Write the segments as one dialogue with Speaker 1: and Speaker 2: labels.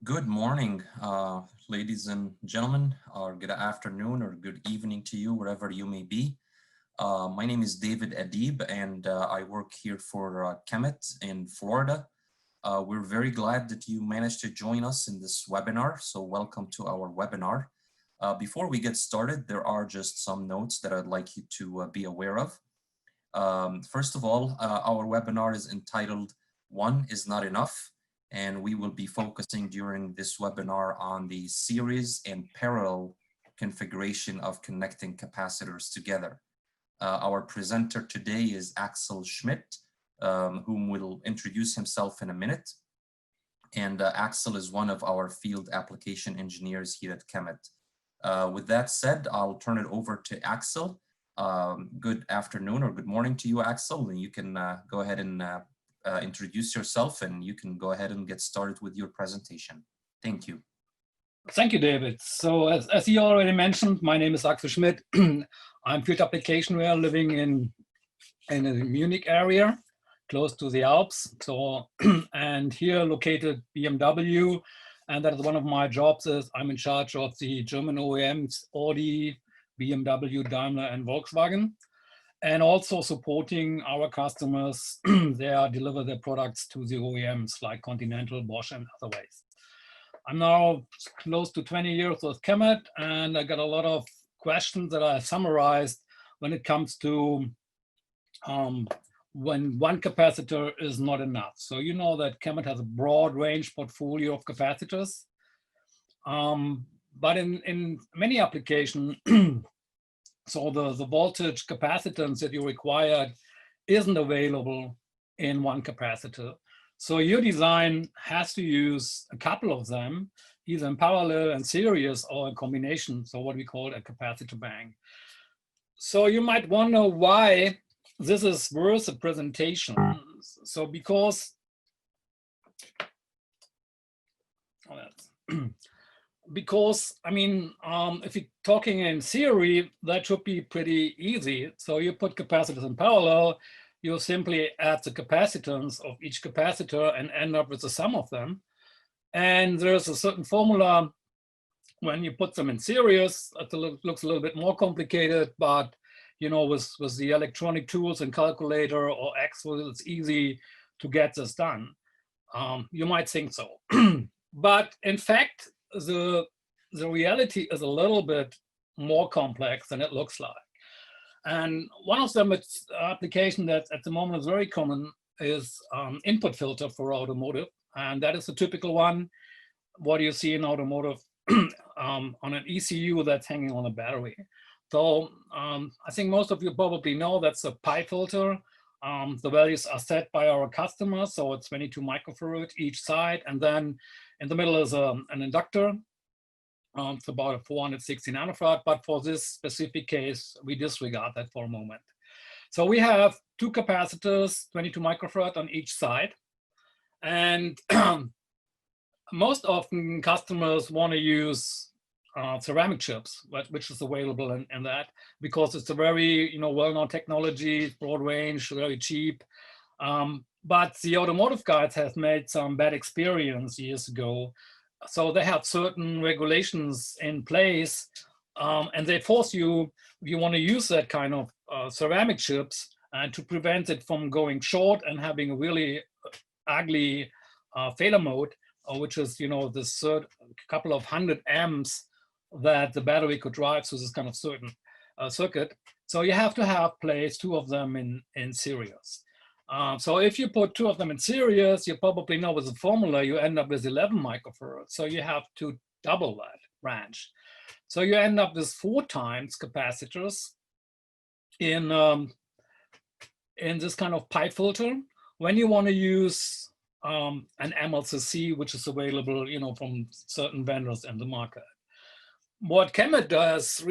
Speaker 1: Good morning, ladies and gentlemen, or good afternoon or good evening to you, wherever you may be. My name is David Adib, and I work here for KEMET in Florida. We're very glad that you managed to join us in this webinar, so welcome to our webinar. Before we get started, there are just some notes that I'd like you to be aware of. First of all, our webinar is entitled "One is Not Enough," and we will be focusing during this webinar on the series and parallel configuration of connecting capacitors together. Our presenter today is Axel Schmidt, whom will introduce himself in a minute. And Axel is one of our field application engineers here at KEMET. With that said, I'll turn it over to Axel. Good afternoon or good morning to you, Axel, and you can go ahead and introduce yourself, and you can go ahead and get started with your presentation. Thank you.
Speaker 2: Thank you, David. So as you already mentioned, my name is Axel Schmidt. I'm field application engineer living in the Munich area, close to the Alps. So and here located BMW, and that is one of my jobs. Is I'm in charge of the German OEMs Audi, BMW, Daimler, and Volkswagen, and also supporting our customers. They deliver their products to the OEMs like Continental, Bosch, and other ways. I'm now close to 20 years with KEMET, and I got a lot of questions that I summarized when it comes to when one capacitor is not enough. So you know that KEMET has a broad range portfolio of capacitors, but in many applications, so the voltage capacitance that you required isn't available in one capacitor. So your design has to use a couple of them, either in parallel and series or in combination, so what we call a capacitor bank. So you might wonder why this is worth a presentation. So because I mean, if you're talking in theory, that should be pretty easy. So you put capacitors in parallel, you simply add the capacitance of each capacitor and end up with the sum of them. And there's a certain formula when you put them in series. It looks a little bit more complicated, but you know, with the electronic tools and calculator or Axel, it's easy to get this done. You might think so. But in fact, the reality is a little bit more complex than it looks like. And one of them, it's application that at the moment is very common, is input filter for automotive. And that is the typical one, what you see in automotive on an ECU that's hanging on a battery. So I think most of you probably know that's a pi filter. The values are set by our customer. So it's 22 microfarad each side. And then in the middle is an inductor. It's about a 460 nanofarad, but for this specific case, we disregard that for a moment. So we have two capacitors, 22 microfarad on each side. And most often customers want to use ceramic chips, which is available in that, because it's a very well-known technology, broad range, very cheap. But the automotive guys have made some bad experience years ago. So they have certain regulations in place, and they force you, if you want to use that kind of ceramic chips, to prevent it from going short and having a really ugly failure mode, which is this couple of hundred amps that the battery could drive through this kind of certain circuit. So you have to have placed two of them in series. So if you put two of them in series, you probably know with the formula, you end up with 11 microfarad. So you have to double that range. So you end up with 4 times capacitors in this kind of pi filter when you want to use an MLCC, which is available from certain vendors in the market. What KEMET does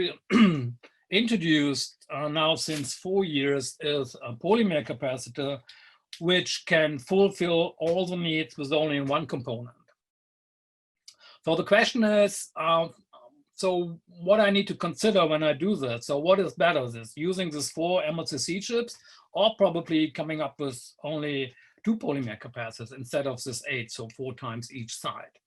Speaker 2: introduced now since 4 years is a polymer capacitor, which can fulfill all the needs with only one component. So the question is, so what I need to consider when I do that? So what is better, this using these 4 MLCC chips, or probably coming up with only 2 polymer capacitors instead of this 8, so 4 times each side?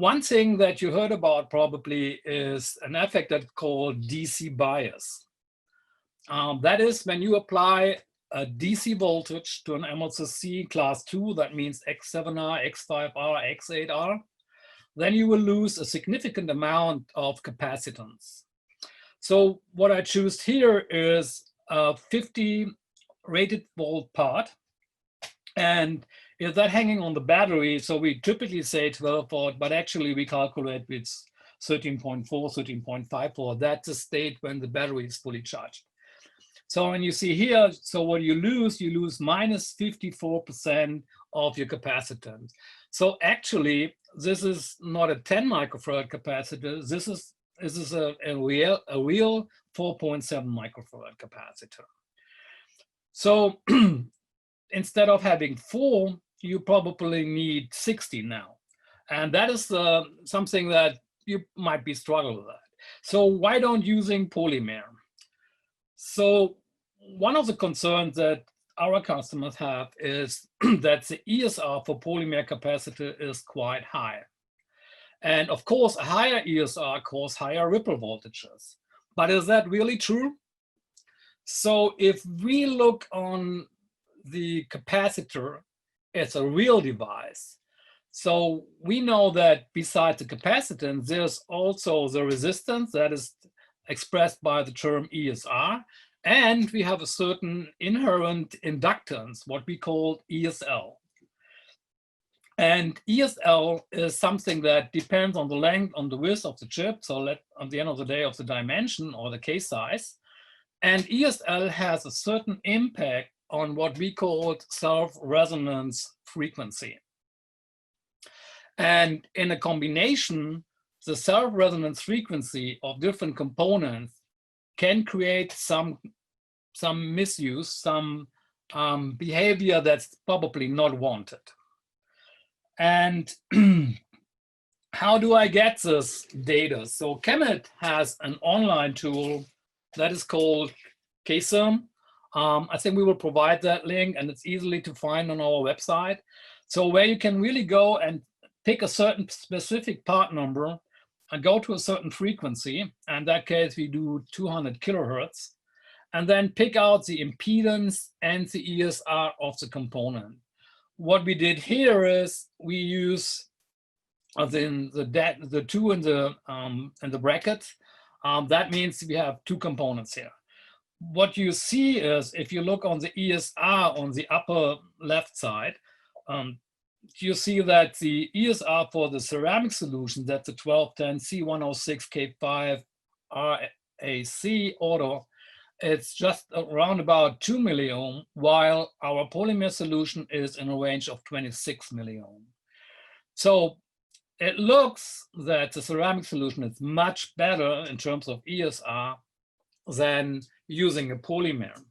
Speaker 2: one thing that you heard about probably is an effect that's called DC bias. That is when you apply a DC voltage to an MLCC class 2, that means X7R, X5R, X8R, then you will lose a significant amount of capacitance. So what I choose here is a 50 rated volt part. And if that hanging on the battery, so we typically say 12 volt, but actually we calculate with 13.4, 13.5 volt. That's the state when the battery is fully charged. So when you see here, so what you lose minus 54% of your capacitance. So actually, this is not a 10 microfarad capacitor. This is a real 4.7 microfarad capacitor. So instead of having 4, you probably need 60 now. And that is something that you might be struggling with that. So why don't using polymer? So one of the concerns that our customers have is that the ESR for polymer capacitor is quite high. And of course, a higher ESR causes higher ripple voltages. But is that really true? So if we look on the capacitor as a real device, so we know that besides the capacitance, there's also the resistance that is expressed by the term ESR. And we have a certain inherent inductance, what we call ESL. And ESL is something that depends on the length, on the width of the chip, so at the end of the day of the dimension or the case size. And ESL has a certain impact on what we call self-resonance frequency. And in a combination, the self-resonance frequency of different components can create some misuse, some behavior that's probably not wanted. And how do I get this data? So KEMET has an online tool that is called KEMET. I think we will provide that link, and it's easily to find on our website. So where you can really go and pick a certain specific part number and go to a certain frequency. In that case, we do 200 kilohertz, and then pick out the impedance and the ESR of the component. What we did here is we use the 2 in the bracket. That means we have 2 components here. What you see is if you look on the ESR on the upper left side, you see that the ESR for the ceramic solution, that's the 1210 C106 K5 RAC order, it's just around about 2 milliohm, while our polymer solution is in a range of 26 milliohm. So it looks that the ceramic solution is much better in terms of ESR than using a polymer.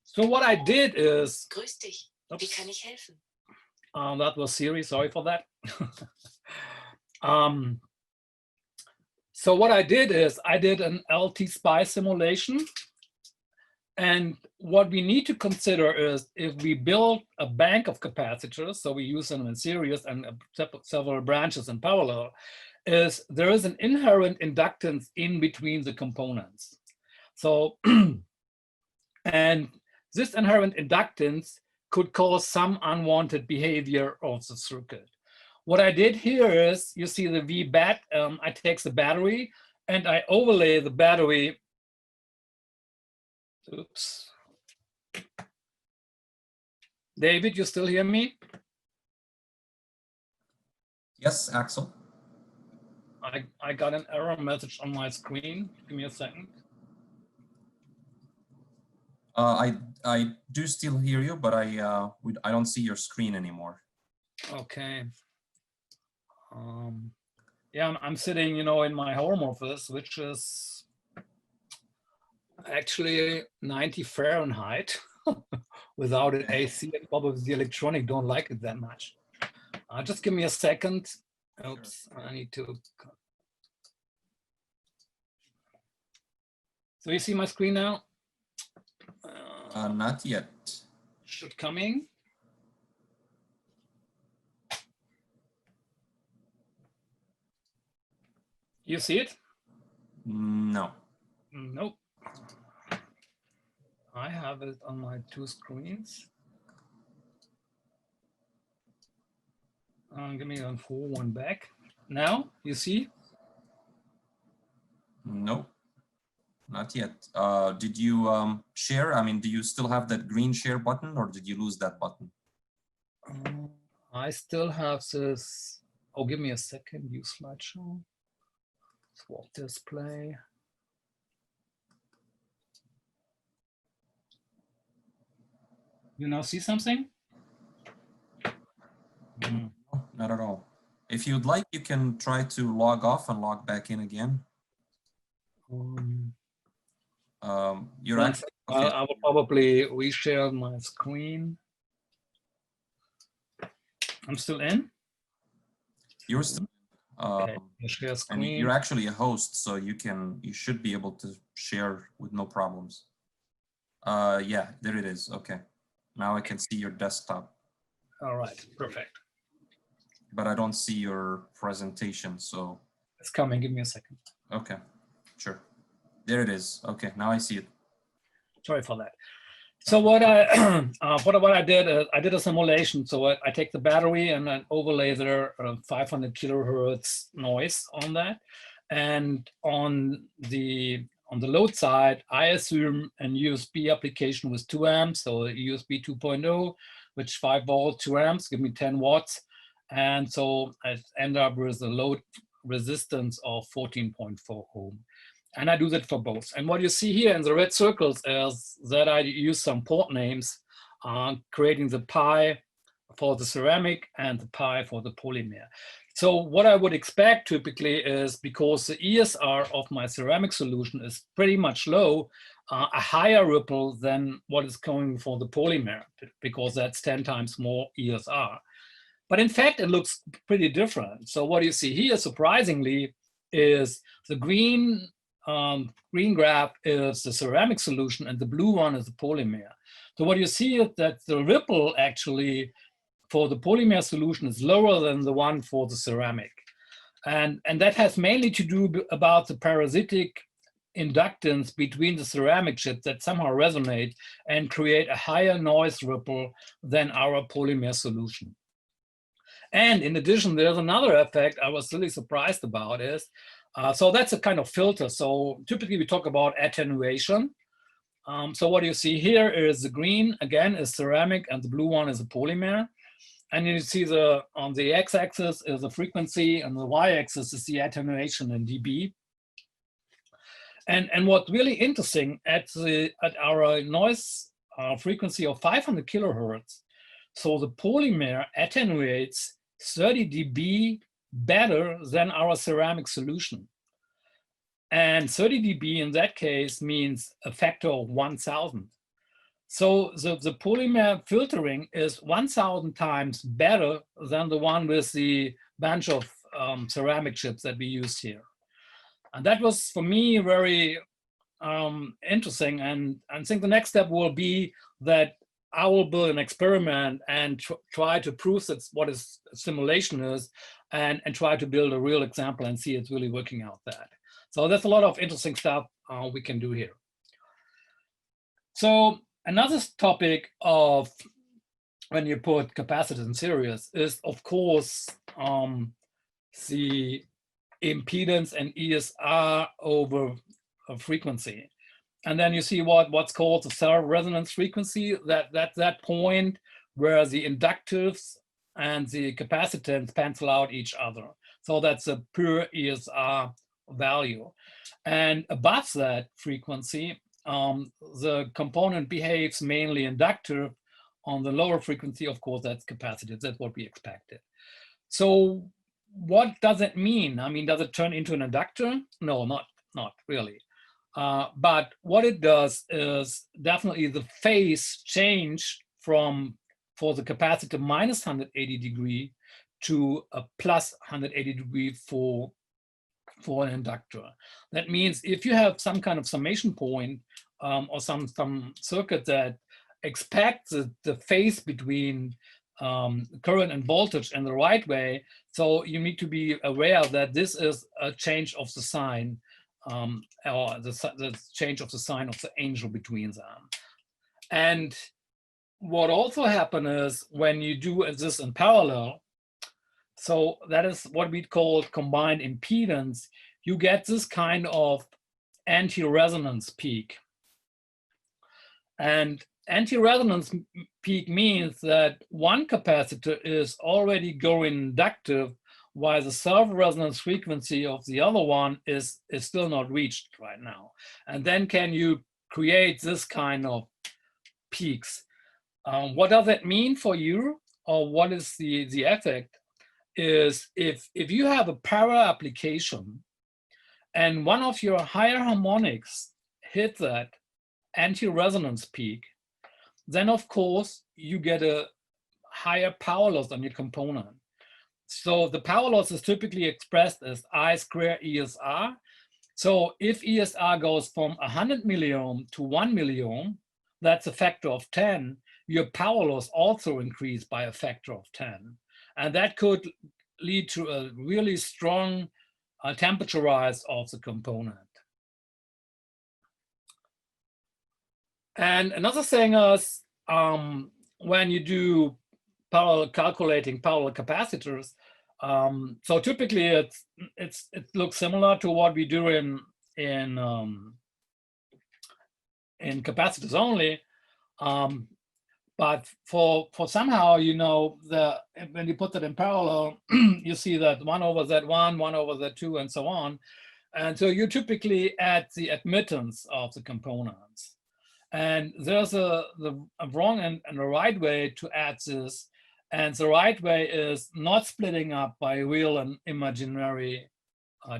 Speaker 2: So what I did is...
Speaker 3: Grüß dich. Wie kann ich helfen?
Speaker 2: That was Siri, sorry for that. So what I did is I did an LT SPICE simulation. And what we need to consider is if we build a bank of capacitors, so we use them in series and several branches in parallel, is there is an inherent inductance in between the components. So, and this inherent inductance could cause some unwanted behavior of the circuit. What I did here is, you see the VBAT, I take the battery and I overlay the battery. Oops. David, you still hear me?
Speaker 1: Yes, Axel.
Speaker 2: I got an error message on my screen. Give me a second.
Speaker 1: I do still hear you, but I don't see your screen anymore.
Speaker 2: Okay. Yeah, I'm sitting, you know, in my home office, which is actually 90 Fahrenheit without an AC. And probably the electronic don't like it that much. Just give me a second. Oops, I need to. So you see my screen now?
Speaker 1: Not yet.
Speaker 2: Should coming. You see it?
Speaker 1: No.
Speaker 2: Nope. I have it on my two screens. Give me one back. Now, you see?
Speaker 1: No, not yet. Did you share? I mean, do you still have that green share button, or did you lose that button?
Speaker 2: I still have this. Oh, give me a second. View slideshow. Swap display. You now see something?
Speaker 1: No, not at all. If you'd like, you can try to log off and log back in again. You're actually, okay.
Speaker 2: I will probably reshare my screen. I'm still in.
Speaker 1: You're still
Speaker 2: Okay, share
Speaker 1: and
Speaker 2: screen.
Speaker 1: you're actually a host, so you should be able to share with no problems. Yeah, there it is. Okay, now I can see your desktop.
Speaker 2: All right, perfect.
Speaker 1: But I don't see your presentation, so.
Speaker 2: It's coming. Give me a second.
Speaker 1: Okay, sure. There it is. Okay, now I see it.
Speaker 2: Sorry for that. So what I what I did, I did a simulation. So I take the battery and then overlay there 500 kilohertz noise on that, and on the load side, I assume an USB application with 2 amps, so USB 2.0, which 5 volts, 2 amps, give me 10 watts, and so I end up with a load resistance of 14.4 ohm. And I do that for both. And what you see here in the red circles is that I use some port names, creating the pi for the ceramic and the pi for the polymer. So what I would expect typically is, because the ESR of my ceramic solution is pretty much low, a higher ripple than what is going for the polymer, because that's 10 times more ESR. But in fact, it looks pretty different. So what you see here, surprisingly, is the green graph is the ceramic solution and the blue one is the polymer. So what you see is that the ripple actually for the polymer solution is lower than the one for the ceramic. And that has mainly to do about the parasitic inductance between the ceramic chips that somehow resonate and create a higher noise ripple than our polymer solution. And in addition, there's another effect I was really surprised about is, so that's a kind of filter. So typically we talk about attenuation. So what you see here is the green, again, is ceramic, and the blue one is a polymer. And you see on the x-axis is the frequency, and the y-axis is the attenuation in dB. And what's really interesting, at our noise frequency of 500 kilohertz, so the polymer attenuates 30 dB better than our ceramic solution. And 30 dB in that case means a factor of 1,000. So the polymer filtering is 1,000 times better than the one with the bunch of ceramic chips that we used here. And that was, for me, very interesting. And I think the next step will be that I will build an experiment and try to prove that's what is simulation is, and try to build a real example and see it's really working out that. So there's a lot of interesting stuff we can do here. So another topic of when you put capacitors in series is, of course, the impedance and ESR over frequency. And then you see what's called the cell resonance frequency, that point where the inductives and the capacitance cancel out each other. So that's a pure ESR value. And above that frequency, the component behaves mainly inductive. On the lower frequency, of course, that's capacitive. That's what we expected. So what does it mean? I mean, does it turn into an inductor? No, not really. But what it does is definitely the phase change for the capacitor minus 180 degree to a plus 180 degree for an inductor. That means if you have some kind of summation point or some circuit that expects the phase between current and voltage in the right way. So you need to be aware that this is a change of the sign, or the change of the sign of the angel between them. And what also happens is when you do this in parallel, so that is what we call combined impedance, you get this kind of anti-resonance peak. And anti-resonance peak means that one capacitor is already going inductive while the self-resonance frequency of the other one is still not reached right now. And then can you create this kind of peaks? What does that mean for you, or what is the effect? Is if you have a parallel application and one of your higher harmonics hit that anti-resonance peak, then of course you get a higher power loss on your component. So the power loss is typically expressed as I square ESR. So if ESR goes from 100 milliohm to 1 milliohm, that's a factor of 10, your power loss also increased by a factor of 10. And that could lead to a really strong temperature rise of the component. And another thing is when you do calculating parallel capacitors, so typically it looks similar to what we do in capacitors only. But for somehow, you know, when you put that in parallel, you see that 1 over Z1, 1 over Z2, and so on. And so you typically add the admittance of the components. And there's a wrong and a right way to add this. And the right way is not splitting up by real and imaginary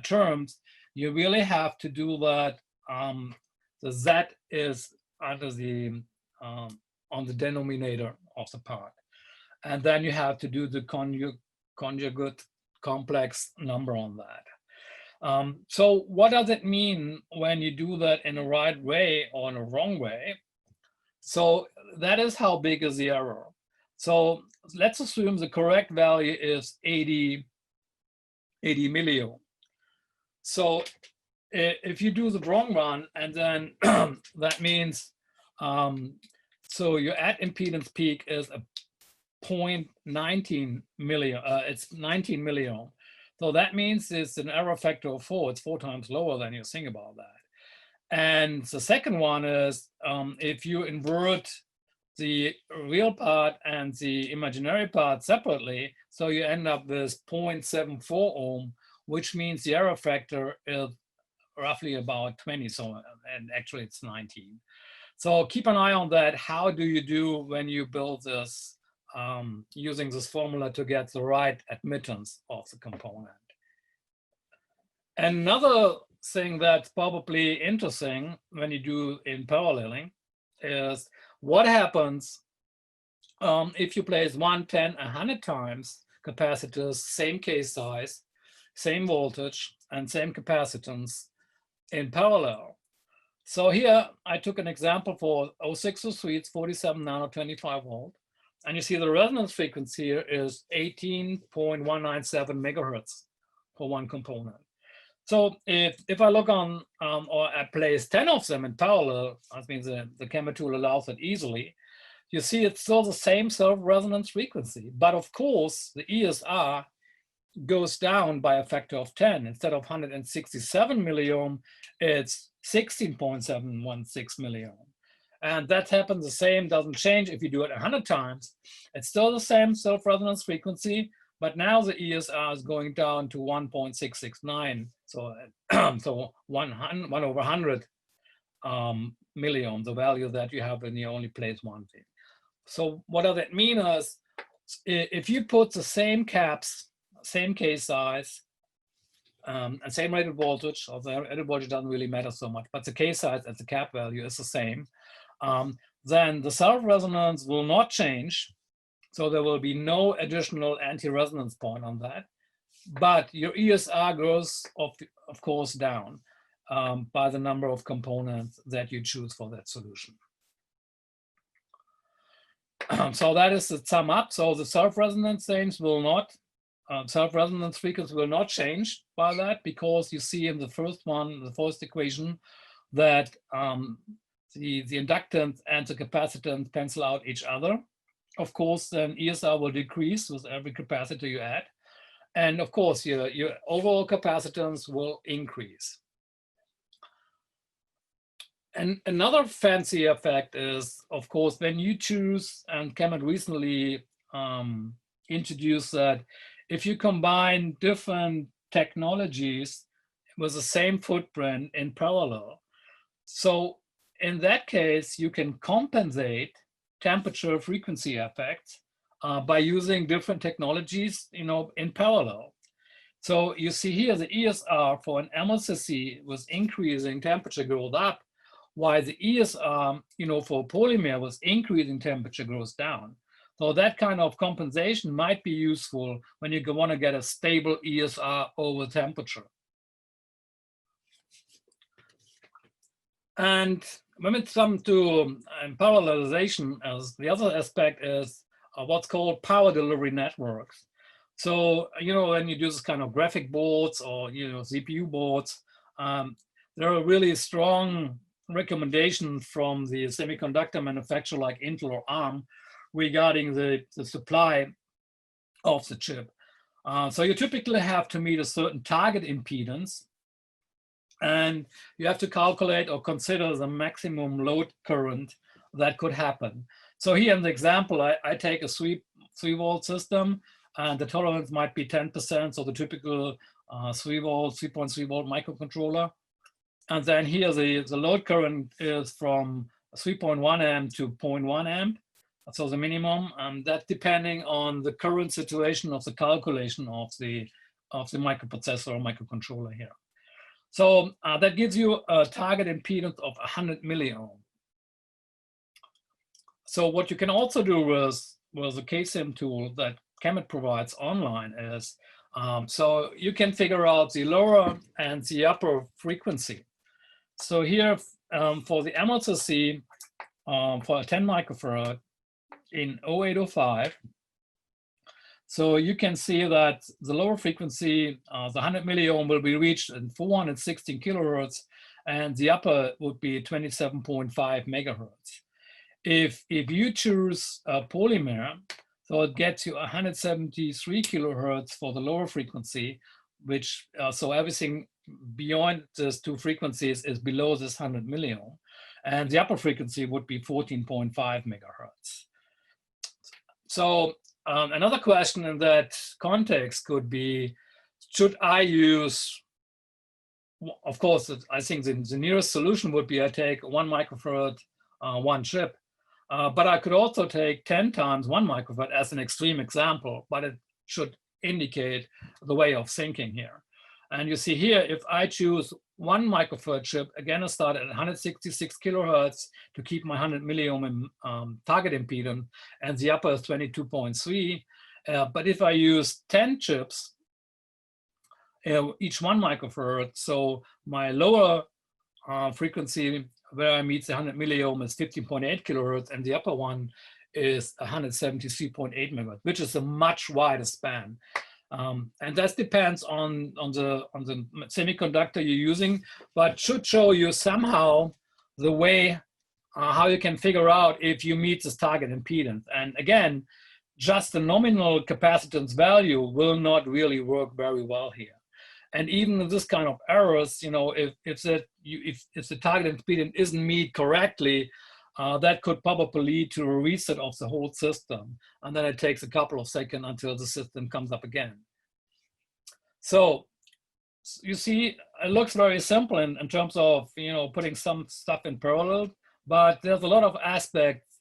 Speaker 2: terms. You really have to do that. The Z is under the on the denominator of the part. And then you have to do the conjugate complex number on that. So what does it mean when you do that in a right way or in a wrong way? So that is how big is the error. So let's assume the correct value is 80 milliohm. So if you do the wrong one, and then that means, so your at impedance peak is a 0.19 million, it's 19 milliohm. So that means it's an error factor of 4, it's 4 times lower than you think about that. And the second one is if you invert the real part and the imaginary part separately, so you end up with 0.74 ohm, which means the error factor is roughly about 20, so, and actually it's 19. So keep an eye on that. How do you do when you build this using this formula to get the right admittance of the component? Another thing that's probably interesting when you do in paralleling is what happens if you place 1, 10, 100 times capacitors, same case size, same voltage, and same capacitance in parallel. So here I took an example for 0603, it's 47 nano 25 volt. And you see the resonance frequency here is 18.197 megahertz for one component. So if I look on, or I place 10 of them in parallel, that means the KEMET tool allows it easily, you see it's still the same self-resonance frequency. But of course, the ESR goes down by a factor of 10. Instead of 167 milliohm, it's 16.716 milliohm. And that happens the same, doesn't change if you do it 100 times. It's still the same self-resonance frequency, but now the ESR is going down to 1.669. So, so 1 over 100 milliohm, the value that you have when you only place one thing. So what does that mean is, if you put the same caps, same case size, and same rated voltage, although rated voltage doesn't really matter so much, but the case size at the cap value is the same, then the self-resonance will not change. So there will be no additional anti-resonance point on that. But your ESR goes, of course, down by the number of components that you choose for that solution. So that is the sum up. So the self-resonance things will not, self-resonance frequency will not change by that, because you see in the first one, the first equation, that the inductance and the capacitance cancel out each other. Of course, then ESR will decrease with every capacitor you add. And of course, your overall capacitance will increase. And another fancy effect is, of course, when you choose, and KEMET recently introduced that if you combine different technologies with the same footprint in parallel, so in that case, you can compensate temperature frequency effects by using different technologies, in parallel. So you see here the ESR for an MLCC was increasing, temperature goes up, while the ESR, for polymer was increasing, temperature goes down. So that kind of compensation might be useful when you want to get a stable ESR over temperature. And when it comes to parallelization, as the other aspect is what's called power delivery networks. So, when you do this kind of graphic boards or, CPU boards, there are really strong recommendations from the semiconductor manufacturer like Intel or ARM regarding the supply of the chip. So you typically have to meet a certain target impedance, and you have to calculate or consider the maximum load current that could happen. So here in the example, I take a 3-volt system, and the tolerance might be 10%, so the typical 3.3 volt microcontroller. And then here the load current is from 3.1 amp to 0.1 amp. So the minimum, and that depending on the current situation of the calculation of the microprocessor or microcontroller here. So that gives you a target impedance of 100 milliohm. So what you can also do with the KSIM tool that KEMET provides online is, so you can figure out the lower and the upper frequency. So here for the MLCC, for a 10 microfarad in 0805, so you can see that the lower frequency, the 100 milliohm, will be reached in 416 kilohertz, and the upper would be 27.5 megahertz. If you choose a polymer, so it gets you 173 kilohertz for the lower frequency, which so everything beyond these two frequencies is below this 100 milliohm, and the upper frequency would be 14.5 megahertz. So another question in that context could be, should I use, of course, I think the nearest solution would be I take 1 microfarad, one chip, but I could also take 10 times 1 microfarad as an extreme example, but it should indicate the way of thinking here. And you see here, if I choose 1 microfarad chip, again, I start at 166 kilohertz to keep my 100 milliohm target impedance, and the upper is 22.3. But if I use 10 chips, each 1 microfarad, so my lower frequency where I meet the 100 milliohm is 15.8 kilohertz, and the upper one is 173.8 megahertz, which is a much wider span. And that depends on the semiconductor you're using, but should show you somehow the way how you can figure out if you meet this target impedance. And again, just the nominal capacitance value will not really work very well here. And even with this kind of errors, if the target impedance isn't met correctly, that could probably lead to a reset of the whole system. And then it takes a couple of seconds until the system comes up again. So you see, it looks very simple in terms of, putting some stuff in parallel, but there's a lot of aspects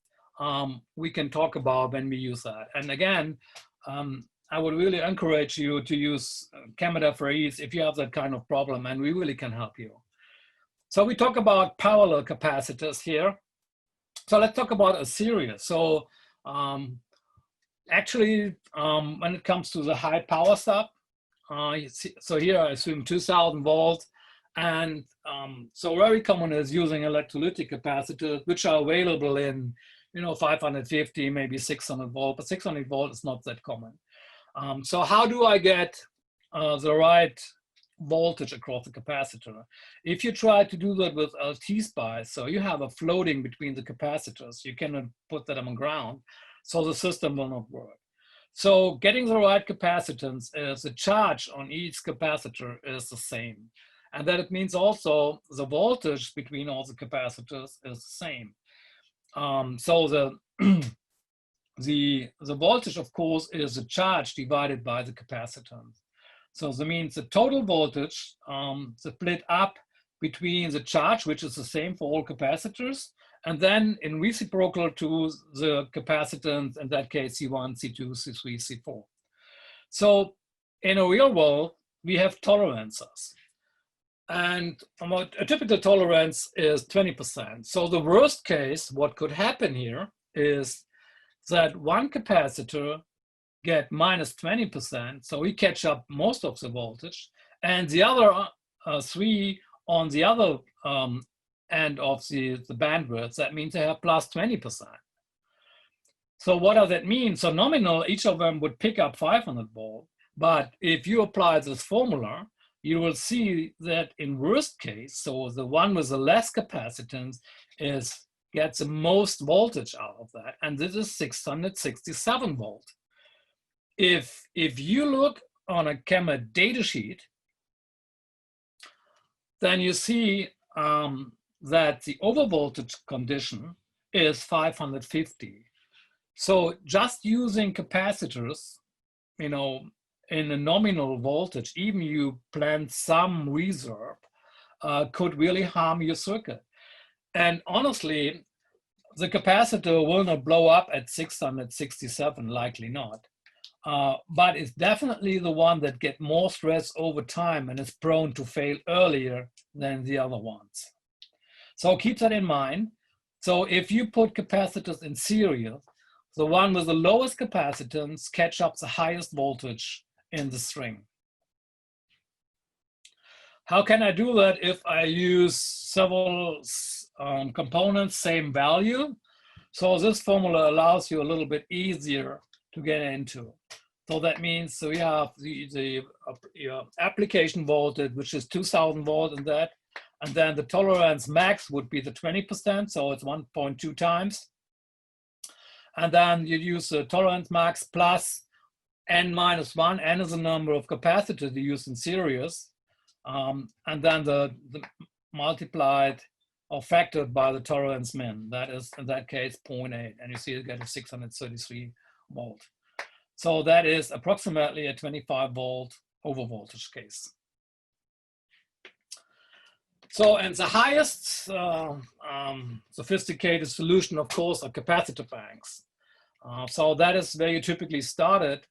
Speaker 2: we can talk about when we use that. And again, I would really encourage you to use KEMET for ease if you have that kind of problem, and we really can help you. So we talk about parallel capacitors here. So let's talk about a series. So actually, when it comes to the high power stuff, so here I assume 2000 volts. And so very common is using electrolytic capacitors, which are available in 550, maybe 600 volt, but 600 volt is not that common. So how do I get the right voltage across the capacitor? If you try to do that with LT spice, so you have a floating between the capacitors, you cannot put that on ground, so the system will not work. So getting the right capacitance is the charge on each capacitor is the same. And that it means also the voltage between all the capacitors is the same. So the voltage, of course, is the charge divided by the capacitance. So that means the total voltage split up between the charge, which is the same for all capacitors, and then in reciprocal to the capacitance, in that case, C1, C2, C3, C4. So in a real world, we have tolerances. And a typical tolerance is 20%. So the worst case, what could happen here is that one capacitor get minus 20%, so we catch up most of the voltage, and the other three on the other end of the bandwidth, that means they have plus 20%. So what does that mean? So nominal, each of them would pick up 500 volt, but if you apply this formula, you will see that in worst case, so the one with the less capacitance gets the most voltage out of that, and this is 667 volt. If you look on a KEMET datasheet, then you see that the overvoltage condition is 550. So just using capacitors, in a nominal voltage, even you plant some reserve, could really harm your circuit. And honestly, the capacitor will not blow up at 667, likely not. But it's definitely the one that gets more stress over time and is prone to fail earlier than the other ones. So keep that in mind. So if you put capacitors in serial, the one with the lowest capacitance catch up the highest voltage in the string. How can I do that if I use several components, same value? So this formula allows you a little bit easier to get into. So that means we have the application voltage, which is 2000 volt in that, and then the tolerance max would be the 20%, so it's 1.2 times. And then you use the tolerance max plus n minus 1. N is the number of capacitors you use in series, and then the multiplied or factored by the tolerance min. That is, in that case, 0.8, and you see you get a 633 volt. So that is approximately a 25 volt overvoltage case. So, and the highest sophisticated solution, of course, are capacitor banks. So that is where you typically started.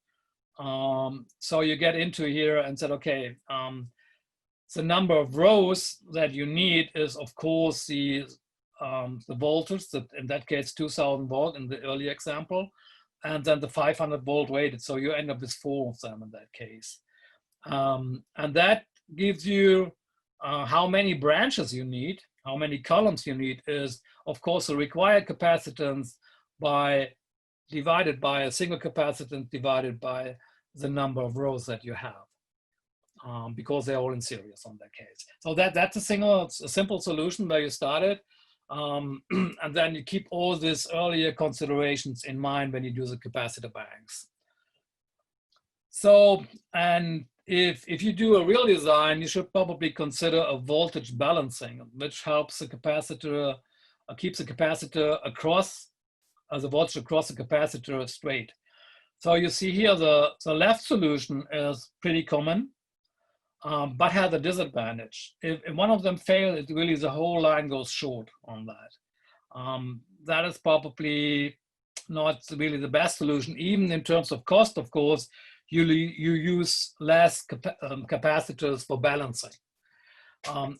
Speaker 2: So you get into here and said, okay, the number of rows that you need is, of course, the voltage, that in that case 2000 volt in the early example, and then the 500 volt weighted. So you end up with 4 of them in that case. And that gives you how many branches you need, how many columns you need is, of course, the required capacitance divided by a single capacitance divided by the number of rows that you have, because they're all in series on that case. So that's a simple solution where you started. And then you keep all these earlier considerations in mind when you do the capacitor banks. So, and if you do a real design, you should probably consider a voltage balancing, which helps the capacitor, keeps the capacitor across, the voltage across the capacitor straight. So you see here, the left solution is pretty common, but has a disadvantage. If one of them fails, it really, the whole line goes short on that. That is probably not really the best solution, even in terms of cost, of course. You use less capacitors for balancing.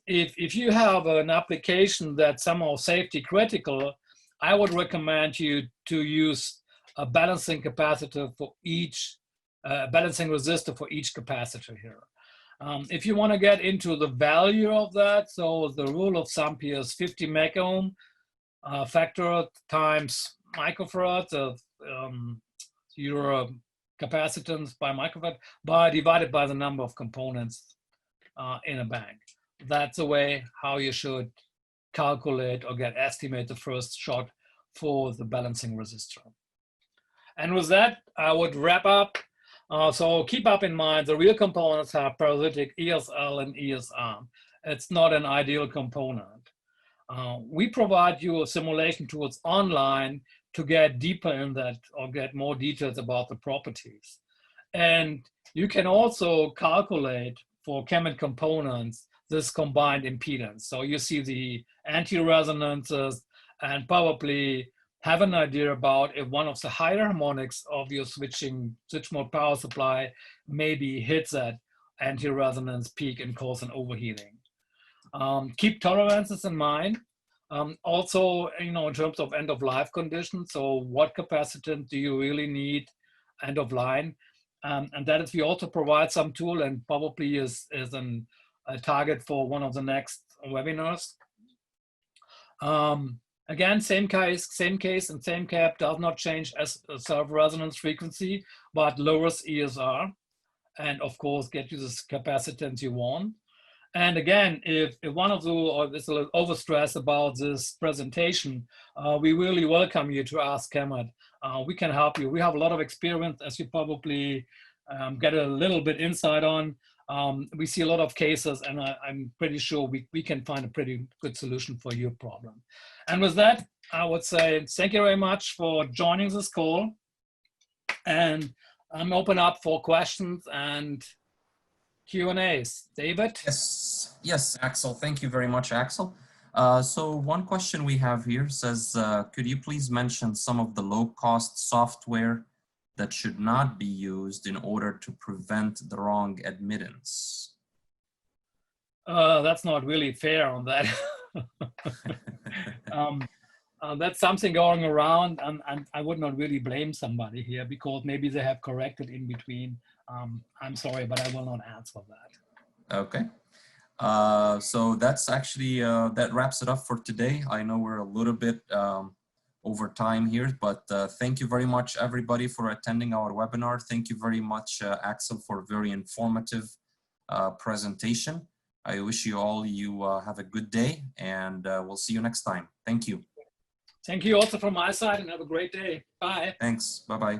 Speaker 2: If you have an application that's somehow safety critical, I would recommend you to use a balancing capacitor for each, balancing resistor for each capacitor here. If you want to get into the value of that, so the rule of thumb here is 50 megohm factor times microfarad, your capacitance by microfarad, divided by the number of components in a bank. That's the way how you should calculate or estimate the first shot for the balancing resistor. And with that, I would wrap up. So keep up in mind, the real components have parasitic ESL and ESR. It's not an ideal component. We provide you a simulation tools online to get deeper in that or get more details about the properties. And you can also calculate for KEMET components this combined impedance. So you see the anti-resonances and probably have an idea about if one of the higher harmonics of your switch mode power supply maybe hits that anti-resonance peak and cause an overheating. Keep tolerances in mind. Also, in terms of end-of-life conditions, so what capacitance do you really need end of line? And that is, we also provide some tool and probably is a target for one of the next webinars. Again, same case and same cap does not change as self-resonance frequency, but lowers ESR, and of course get you the capacitance you want. And again, if one of you is a little overstressed about this presentation, we really welcome you to ask KEMET. We can help you. We have a lot of experience, as you probably get a little bit insight on. We see a lot of cases, and I'm pretty sure we can find a pretty good solution for your problem. And with that, I would say thank you very much for joining this call. And I'm open up for questions and Q&As. David?
Speaker 1: Yes, Axel. Thank you very much, Axel. So one question we have here says, could you please mention some of the low-cost software that should not be used in order to prevent the wrong admittance?
Speaker 2: That's not really fair on that. That's something going around, and I would not really blame somebody here because maybe they have corrected in between. I'm sorry, but I will not answer that.
Speaker 1: Okay. So that's actually, that wraps it up for today. I know we're a little bit over time here, but thank you very much, everybody, for attending our webinar. Thank you very much, Axel, for a very informative presentation. I wish you all have a good day, and we'll see you next time. Thank you.
Speaker 2: Thank you also from my side, and have a great day. Bye.
Speaker 1: Thanks. Bye-bye.